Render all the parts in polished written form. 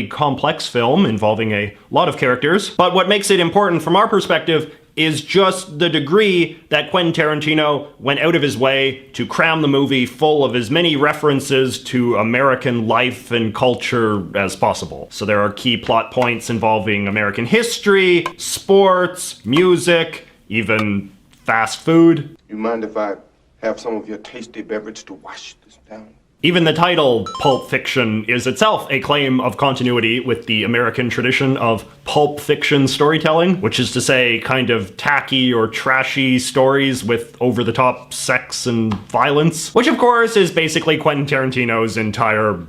complex film involving a lot of characters, but what makes it important from our perspective is just the degree that Quentin Tarantino went out of his way to cram the movie full of as many references to American life and culture as possible. So there are key plot points involving American history, sports, music, even fast food. You mind if I have some of your tasty beverage to wash this down? Even the title, Pulp Fiction, is itself a claim of continuity with the American tradition of pulp fiction storytelling, which is to say kind of tacky or trashy stories with over-the-top sex and violence, which of course is basically Quentin Tarantino's entire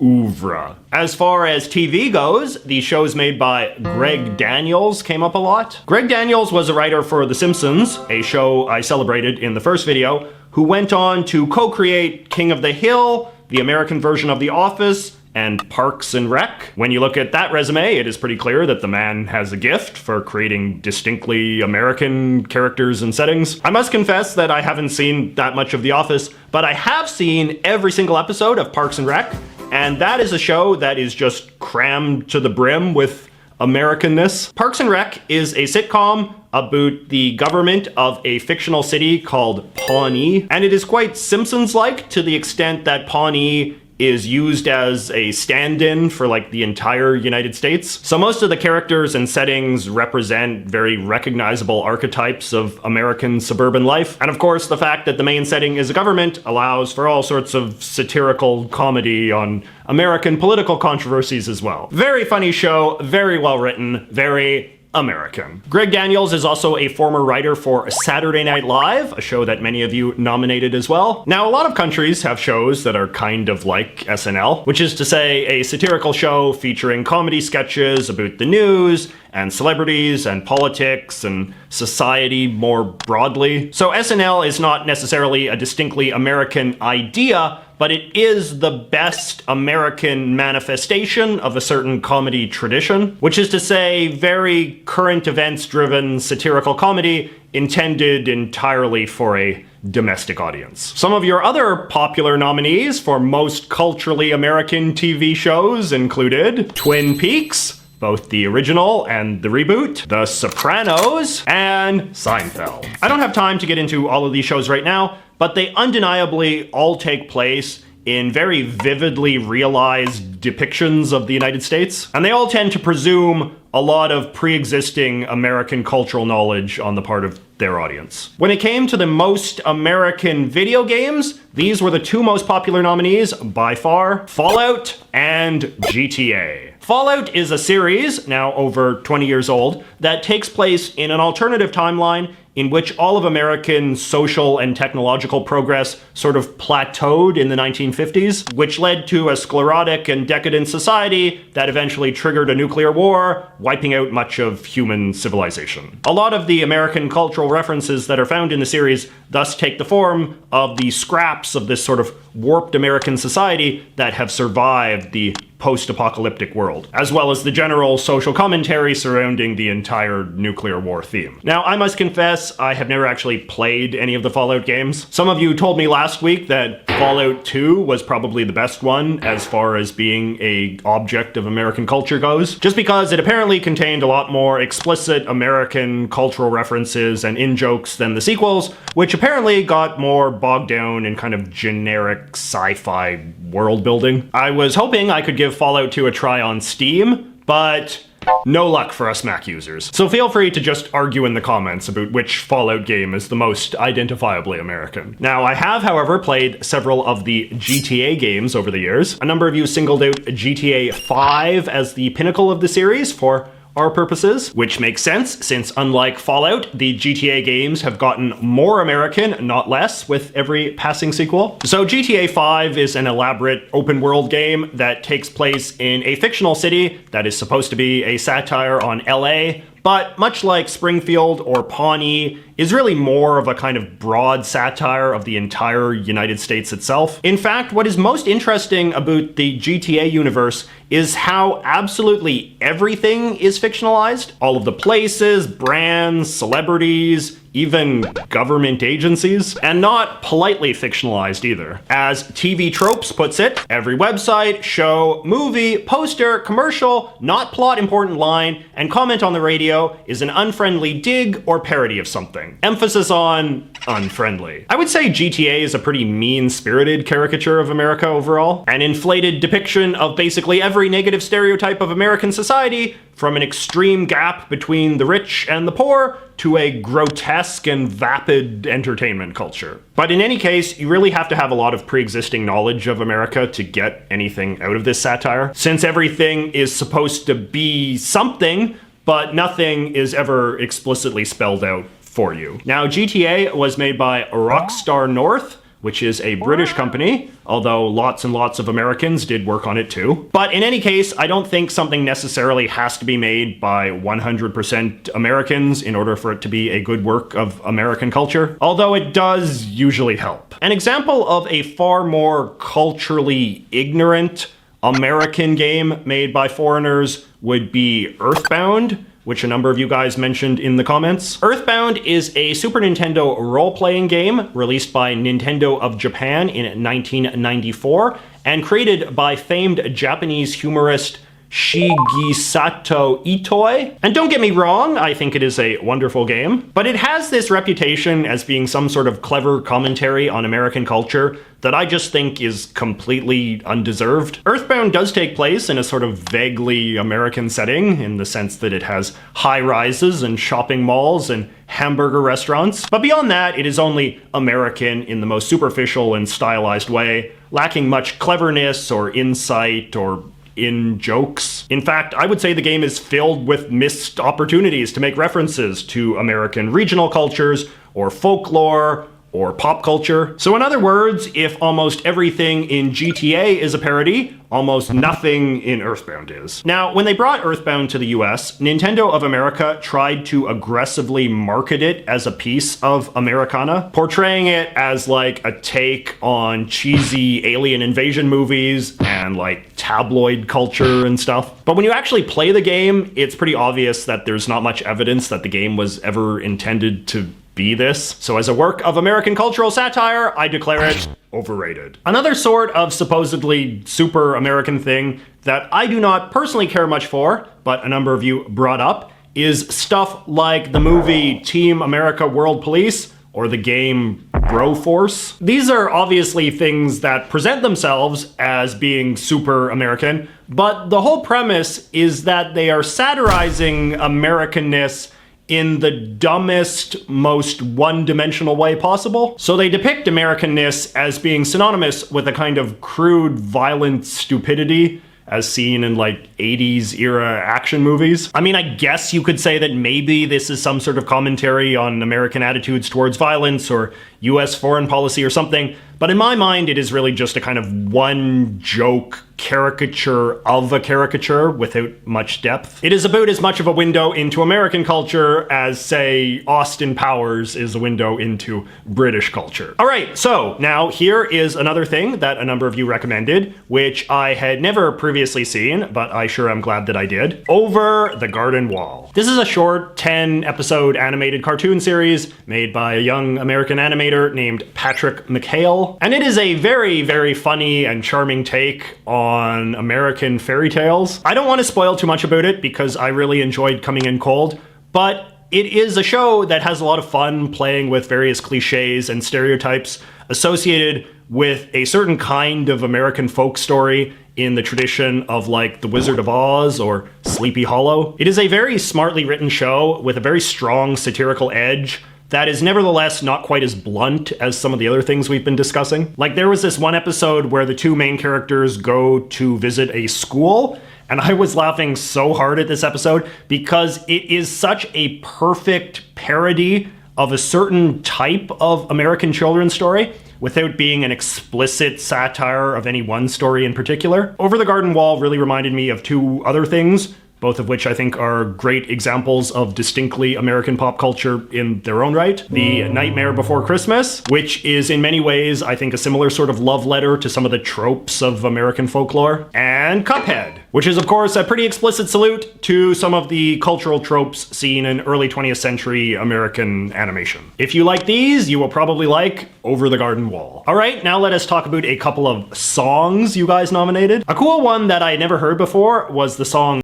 oeuvre. As far as TV goes, the shows made by Greg Daniels came up a lot. Greg Daniels was a writer for The Simpsons, a show I celebrated in the first video, who went on to co-create King of the Hill, the American version of The Office, and Parks and Rec. When you look at that resume, it is pretty clear that the man has a gift for creating distinctly American characters and settings. I must confess that I haven't seen that much of The Office, but I have seen every single episode of Parks and Rec, and that is a show that is just crammed to the brim with Americanness. Parks and Rec is a sitcom about the government of a fictional city called Pawnee, and it is quite Simpsons-like to the extent that Pawnee is used as a stand-in for like the entire United States. So most of the characters and settings represent very recognizable archetypes of American suburban life. And of course, the fact that the main setting is a government allows for all sorts of satirical comedy on American political controversies as well. Very funny show, very well written, very American. Greg Daniels is also a former writer for Saturday Night Live, a show that many of you nominated as well. Now, a lot of countries have shows that are kind of like SNL, which is to say a satirical show featuring comedy sketches about the news and celebrities and politics and society more broadly. So SNL is not necessarily a distinctly American idea, but it is the best American manifestation of a certain comedy tradition, which is to say very current events driven satirical comedy intended entirely for a domestic audience. Some of your other popular nominees for most culturally American TV shows included Twin Peaks, both the original and the reboot, The Sopranos, and Seinfeld. I don't have time to get into all of these shows right now, but they undeniably all take place in very vividly realized depictions of the United States, and they all tend to presume a lot of pre-existing American cultural knowledge on the part of their audience. When it came to the most American video games, these were the two most popular nominees by far: Fallout and GTA. Fallout is a series, now over 20 years old, that takes place in an alternative timeline in which all of American social and technological progress sort of plateaued in the 1950s, which led to a sclerotic and decadent society that eventually triggered a nuclear war, wiping out much of human civilization. A lot of the American cultural references that are found in the series thus take the form of the scraps of this sort of warped American society that have survived the post-apocalyptic world, as well as the general social commentary surrounding the entire nuclear war theme. Now, I must confess, I have never actually played any of the Fallout games. Some of you told me last week that Fallout 2 was probably the best one as far as being an object of American culture goes, just because it apparently contained a lot more explicit American cultural references and in-jokes than the sequels, which apparently got more bogged down in kind of generic sci-fi world building. I was hoping I could give Fallout 2 a try on Steam, but no luck for us Mac users. So feel free to just argue in the comments about which Fallout game is the most identifiably American. Now, I have, however, played several of the GTA games over the years. A number of you singled out GTA 5 as the pinnacle of the series for our purposes, which makes sense since unlike Fallout, the GTA games have gotten more American, not less, with every passing sequel. So GTA 5 is an elaborate open world game that takes place in a fictional city that is supposed to be a satire on LA, but much like Springfield or Pawnee, is really more of a kind of broad satire of the entire United States itself. In fact, what is most interesting about the GTA universe is how absolutely everything is fictionalized. All of the places, brands, celebrities, even government agencies, and not politely fictionalized either. As TV Tropes puts it, every website, show, movie, poster, commercial, not plot important line, and comment on the radio is an unfriendly dig or parody of something. Emphasis on unfriendly. I would say GTA is a pretty mean-spirited caricature of America overall, an inflated depiction of basically every negative stereotype of American society, from an extreme gap between the rich and the poor to a grotesque and vapid entertainment culture. But in any case, you really have to have a lot of pre-existing knowledge of America to get anything out of this satire, since everything is supposed to be something, but nothing is ever explicitly spelled out for you. Now, GTA was made by Rockstar North, which is a British company, although lots and lots of Americans did work on it too. But in any case, I don't think something necessarily has to be made by 100% Americans in order for it to be a good work of American culture, although it does usually help. An example of a far more culturally ignorant American game made by foreigners would be Earthbound, which a number of you guys mentioned in the comments. Earthbound is a Super Nintendo role-playing game released by Nintendo of Japan in 1994 and created by famed Japanese humorist Shigesato Itoi. And don't get me wrong, I think it is a wonderful game, but it has this reputation as being some sort of clever commentary on American culture that I just think is completely undeserved. Earthbound does take place in a sort of vaguely American setting, in the sense that it has high-rises and shopping malls and hamburger restaurants. But beyond that, it is only American in the most superficial and stylized way, lacking much cleverness or insight or in jokes. In fact, I would say the game is filled with missed opportunities to make references to American regional cultures or folklore or pop culture. So in other words, if almost everything in GTA is a parody, almost nothing in Earthbound is. Now, when they brought Earthbound to the US, Nintendo of America tried to aggressively market it as a piece of Americana, portraying it as like a take on cheesy alien invasion movies and like tabloid culture and stuff. But when you actually play the game, it's pretty obvious that there's not much evidence that the game was ever intended to be this. So as a work of American cultural satire, I declare it overrated. Another sort of supposedly super American thing that I do not personally care much for, but a number of you brought up, is stuff like the movie Team America World Police or the game Broforce. These are obviously things that present themselves as being super American, but the whole premise is that they are satirizing Americanness in the dumbest, most one-dimensional way possible. So they depict Americanness as being synonymous with a kind of crude, violent stupidity as seen in like 80s era action movies. I mean, I guess you could say that maybe this is some sort of commentary on American attitudes towards violence or US foreign policy or something, but in my mind it is really just a kind of one joke caricature of a caricature without much depth. It is about as much of a window into American culture as, say, Austin Powers is a window into British culture. All right, so now here is another thing that a number of you recommended, which I had never previously seen, but I sure am glad that I did. Over the Garden Wall. This is a short 10-episode animated cartoon series made by a young American animator named Patrick McHale, and it is a very, very funny and charming take on American fairy tales. I don't want to spoil too much about it because I really enjoyed coming in cold, but it is a show that has a lot of fun playing with various cliches and stereotypes associated with a certain kind of American folk story in the tradition of like The Wizard of Oz or Sleepy Hollow. It is a very smartly written show with a very strong satirical edge that is nevertheless not quite as blunt as some of the other things we've been discussing. Like there was this one episode where the two main characters go to visit a school, and I was laughing so hard at this episode because it is such a perfect parody of a certain type of American children's story without being an explicit satire of any one story in particular. Over the Garden Wall really reminded me of two other things. both of which I think are great examples of distinctly American pop culture in their own right. The Nightmare Before Christmas, which is in many ways, I think, a similar sort of love letter to some of the tropes of American folklore. And Cuphead, which is of course a pretty explicit salute to some of the cultural tropes seen in early 20th century American animation. If you like these, you will probably like Over the Garden Wall. All right, now let us talk about a couple of songs you guys nominated. A cool one that I had never heard before was the song